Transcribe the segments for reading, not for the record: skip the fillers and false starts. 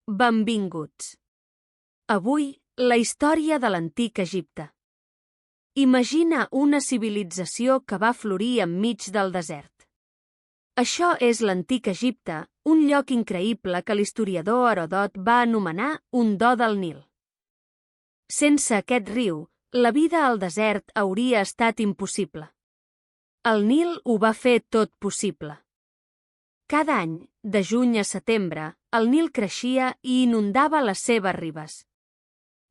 Benvinguts. Avui, la història de l'antic Egipte. Imagina una civilització que va florir enmig del desert. Això és l'antic Egipte, un lloc increïble que l'historiador Heròdot va anomenar un do del Nil. Sense aquest riu, la vida al desert hauria estat impossible. El Nil ho va fer tot possible. Cada any, de juny a setembre, el Nil creixia i inundava les seves ribes.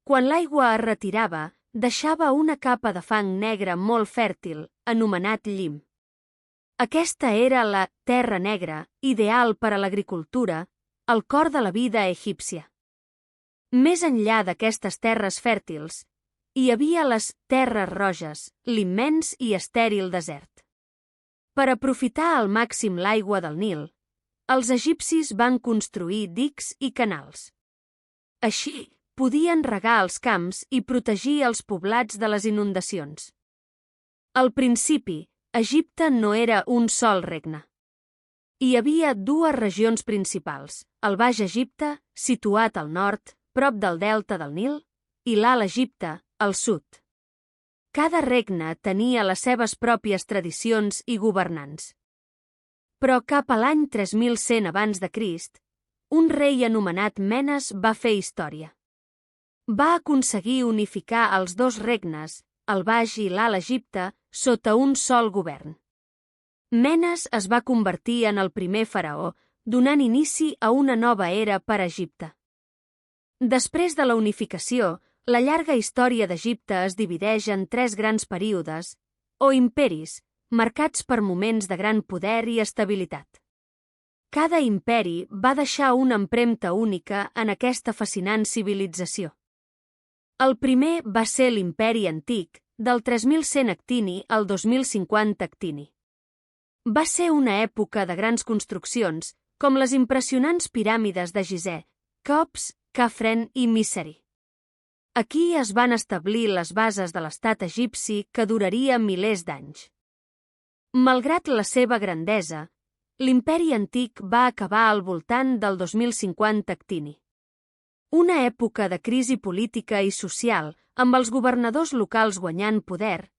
Quan l'aigua es retirava, deixava una capa de fang negre molt fèrtil, anomenat llim. Aquesta era la terra negra, ideal per a l'agricultura, el cor de la vida egípcia. Més enllà d'aquestes terres fèrtils, hi havia les terres roges, l'immens i estèril desert. Per aprofitar al màxim l'aigua del Nil, els egipcis van construir dics i canals. Així, podien regar els camps i protegir els poblats de les inundacions. Al principi, Egipte no era un sol regne. Hi havia dues regions principals, el Baix Egipte, situat al nord, prop del delta del Nil, i l'Alt Egipte, al sud. Cada regne tenia les seves pròpies tradicions i governants. Però cap a l'any 3100 abans de Crist, un rei anomenat Menes va fer història. Va aconseguir unificar els dos regnes, el Baix i l'Alt Egipte, sota un sol govern. Menes es va convertir en el primer faraó, donant inici a una nova era per a Egipte. Després de la unificació, la llarga història d'Egipte es divideix en tres grans períodes, o imperis, marcats per moments de gran poder i estabilitat. Cada imperi va deixar una empremta única en aquesta fascinant civilització. El primer va ser l'Imperi Antic, del 3100 Actini al 2050 Actini. Va ser una època de grans construccions, com les impressionants piràmides de Gizeh, Keops, Khafren i Miseri. Aquí es van establir les bases de l'estat egipci que duraria milers d'anys. Malgrat la seva grandesa, l'Imperi Antic va acabar al voltant del 2050 Actini. Una època de crisi política i social, amb els governadors locals guanyant poder,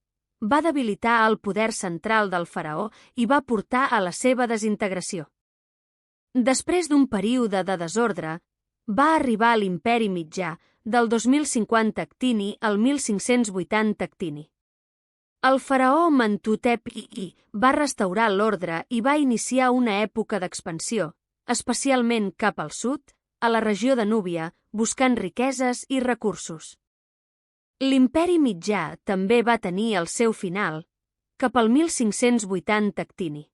va debilitar el poder central del faraó i va portar a la seva desintegració. Després d'un període de desordre, va arribar a l'Imperi Mitjà, del 2050 Actini al 1580 Actini. El faraó Mentuhotep II va restaurar l'ordre i va iniciar una època d'expansió, especialment cap al sud, a la regió de Núbia, buscant riqueses i recursos. L'Imperi Mitjà també va tenir el seu final, cap al 1580 Actini.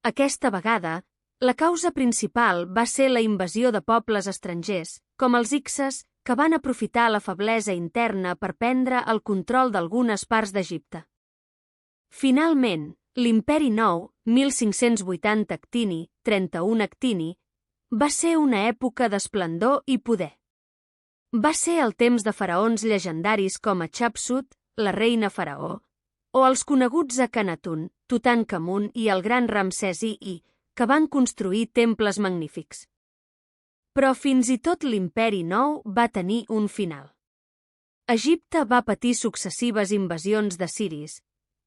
Aquesta vegada, la causa principal va ser la invasió de pobles estrangers, com els hikses, que van aprofitar la feblesa interna per prendre el control d'algunes parts d'Egipte. Finalment, l'Imperi Nou, 1580 Actini, 31 Actini, va ser una època d'esplendor i poder. Va ser el temps de faraons llegendaris com Hatxepsut, la reina faraó, o els coneguts Akhenatun, Tutankamon i el gran Ramsès II, que van construir temples magnífics. Però fins i tot l'Imperi Nou va tenir un final. Egipte va patir successives invasions d'assiris,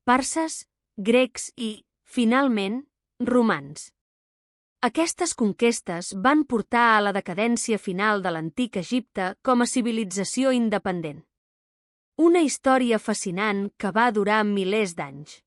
perses, grecs i, finalment, romans. Aquestes conquestes van portar a la decadència final de l'antic Egipte com a civilització independent. Una història fascinant que va durar milers d'anys.